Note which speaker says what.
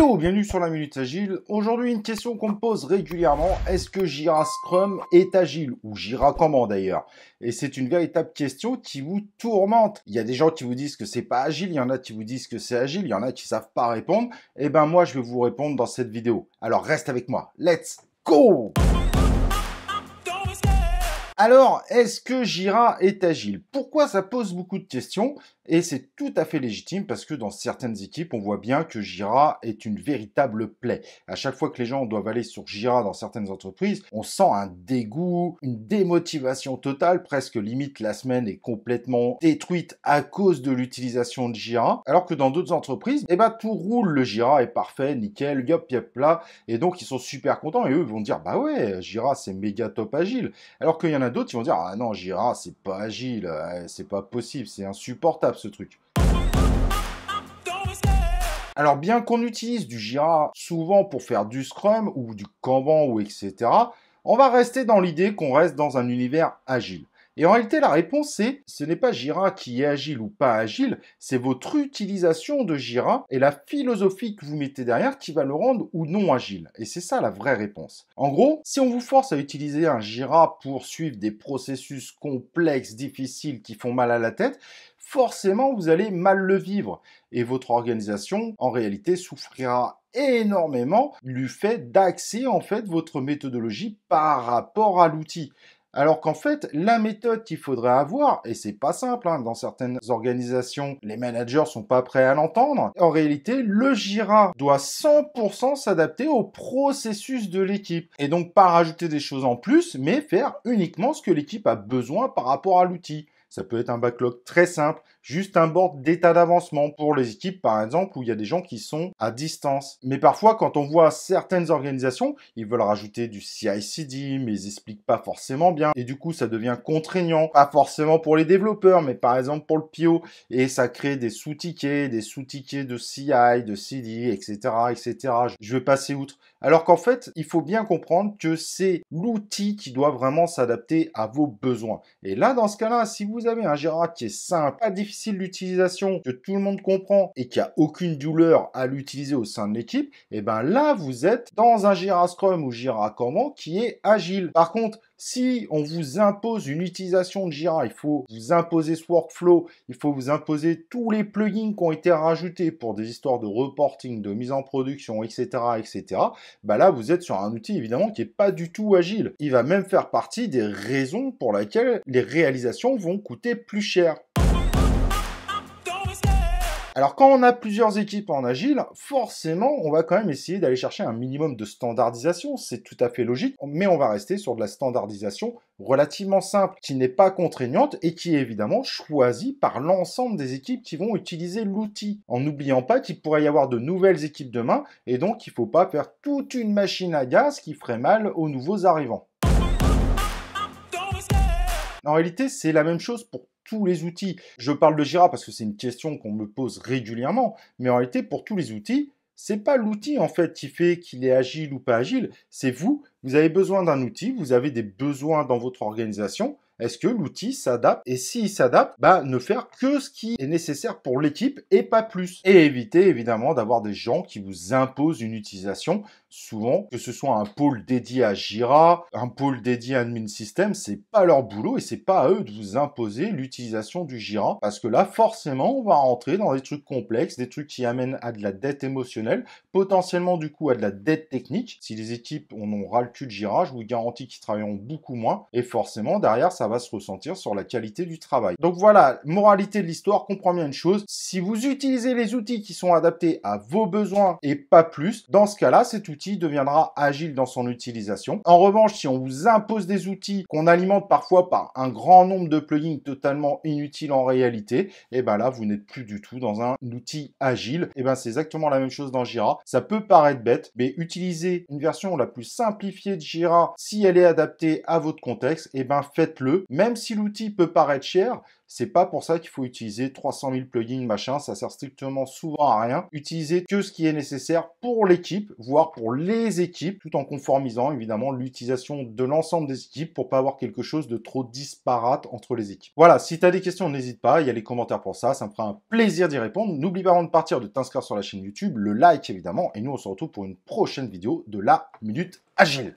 Speaker 1: Hello, bienvenue sur la Minute Agile. Aujourd'hui, une question qu'on me pose régulièrement. Est-ce que Jira Scrum est agile? Ou Jira comment d'ailleurs? Et c'est une véritable question qui vous tourmente. Il y a des gens qui vous disent que c'est pas agile, il y en a qui vous disent que c'est agile, il y en a qui savent pas répondre. Eh ben moi, je vais vous répondre dans cette vidéo. Alors reste avec moi. Let's go! Alors, est-ce que Jira est agile? Pourquoi ça pose beaucoup de questions? Et c'est tout à fait légitime parce que dans certaines équipes, on voit bien que Jira est une véritable plaie. À chaque fois que les gens doivent aller sur Jira dans certaines entreprises, on sent un dégoût, une démotivation totale, presque limite la semaine est complètement détruite à cause de l'utilisation de Jira. Alors que dans d'autres entreprises, eh ben, tout roule, le Jira est parfait, nickel, yop, yop, là. Et donc, ils sont super contents et eux vont dire, bah ouais, Jira, c'est méga top agile. Alors qu'il y en a d'autres qui vont dire, ah non, Jira, c'est pas agile, c'est pas possible, c'est insupportable ce truc. Alors bien qu'on utilise du Jira souvent pour faire du Scrum ou du Kanban ou etc., on va rester dans l'idée qu'on reste dans un univers agile. Et en réalité, la réponse c'est, ce n'est pas Jira qui est agile ou pas agile, c'est votre utilisation de Jira et la philosophie que vous mettez derrière qui va le rendre ou non agile. Et c'est ça la vraie réponse. En gros, si on vous force à utiliser un Jira pour suivre des processus complexes, difficiles, qui font mal à la tête, forcément vous allez mal le vivre. Et votre organisation, en réalité, souffrira énormément du fait d'axer en fait votre méthodologie par rapport à l'outil. Alors qu'en fait, la méthode qu'il faudrait avoir, et c'est pas simple, hein, dans certaines organisations, les managers sont pas prêts à l'entendre. En réalité, le Jira doit 100% s'adapter au processus de l'équipe. Et donc pas rajouter des choses en plus, mais faire uniquement ce que l'équipe a besoin par rapport à l'outil. Ça peut être un backlog très simple, juste un board d'état d'avancement pour les équipes, par exemple, où il y a des gens qui sont à distance. Mais parfois, quand on voit certaines organisations, ils veulent rajouter du CI/CD, mais ils expliquent pas forcément bien. Et du coup, ça devient contraignant. Pas forcément pour les développeurs, mais par exemple pour le PO. Et ça crée des sous-tickets de CI, de CD, etc., etc. Je vais passer outre. Alors qu'en fait, il faut bien comprendre que c'est l'outil qui doit vraiment s'adapter à vos besoins. Et là, dans ce cas-là, si vous avez un Jira qui est simple, pas difficile d'utilisation, que tout le monde comprend et qui a aucune douleur à l'utiliser au sein de l'équipe, et ben là, vous êtes dans un Jira Scrum ou Jira Kanban qui est agile. Par contre, si on vous impose une utilisation de Jira, il faut vous imposer ce workflow, il faut vous imposer tous les plugins qui ont été rajoutés pour des histoires de reporting, de mise en production, etc., etc., bah là, vous êtes sur un outil, évidemment, qui n'est pas du tout agile. Il va même faire partie des raisons pour lesquelles les réalisations vont coûter plus cher. Alors quand on a plusieurs équipes en agile, forcément, on va quand même essayer d'aller chercher un minimum de standardisation, c'est tout à fait logique, mais on va rester sur de la standardisation relativement simple, qui n'est pas contraignante et qui est évidemment choisie par l'ensemble des équipes qui vont utiliser l'outil, en n'oubliant pas qu'il pourrait y avoir de nouvelles équipes demain, et donc il ne faut pas faire toute une machine à gaz qui ferait mal aux nouveaux arrivants. En réalité, c'est la même chose pour tous les outils. Je parle de Jira parce que c'est une question qu'on me pose régulièrement, mais en réalité, pour tous les outils, c'est pas l'outil en fait qui fait qu'il est agile ou pas agile, c'est vous. Vous avez besoin d'un outil, vous avez des besoins dans votre organisation. Est-ce que l'outil s'adapte? Et s'il s'adapte, bah, ne faire que ce qui est nécessaire pour l'équipe et pas plus. Et éviter évidemment d'avoir des gens qui vous imposent une utilisation. Souvent, que ce soit un pôle dédié à Jira, un pôle dédié à Admin System, c'est pas leur boulot et c'est pas à eux de vous imposer l'utilisation du Jira. Parce que là, forcément, on va rentrer dans des trucs complexes, des trucs qui amènent à de la dette émotionnelle, potentiellement du coup à de la dette technique. Si les équipes en ont ras le cul de Jira, je vous garantis qu'ils travailleront beaucoup moins et forcément derrière ça va se ressentir sur la qualité du travail. Donc voilà, moralité de l'histoire, comprends bien une chose, si vous utilisez les outils qui sont adaptés à vos besoins et pas plus, dans ce cas-là, cet outil deviendra agile dans son utilisation. En revanche, si on vous impose des outils qu'on alimente parfois par un grand nombre de plugins totalement inutiles en réalité, et ben là, vous n'êtes plus du tout dans un outil agile. Et ben c'est exactement la même chose dans Jira. Ça peut paraître bête, mais utilisez une version la plus simplifiée de Jira si elle est adaptée à votre contexte, et ben faites-le. que même si l'outil peut paraître cher, c'est pas pour ça qu'il faut utiliser 300 000 plugins, machin, ça sert strictement souvent à rien. Utilisez que ce qui est nécessaire pour l'équipe, voire pour les équipes, tout en conformisant évidemment l'utilisation de l'ensemble des équipes pour pas avoir quelque chose de trop disparate entre les équipes. Voilà, si tu as des questions, n'hésite pas, il y a les commentaires pour ça, ça me fera un plaisir d'y répondre. N'oublie pas avant de partir de t'inscrire sur la chaîne YouTube, le like évidemment, et nous on se retrouve pour une prochaine vidéo de la Minute Agile.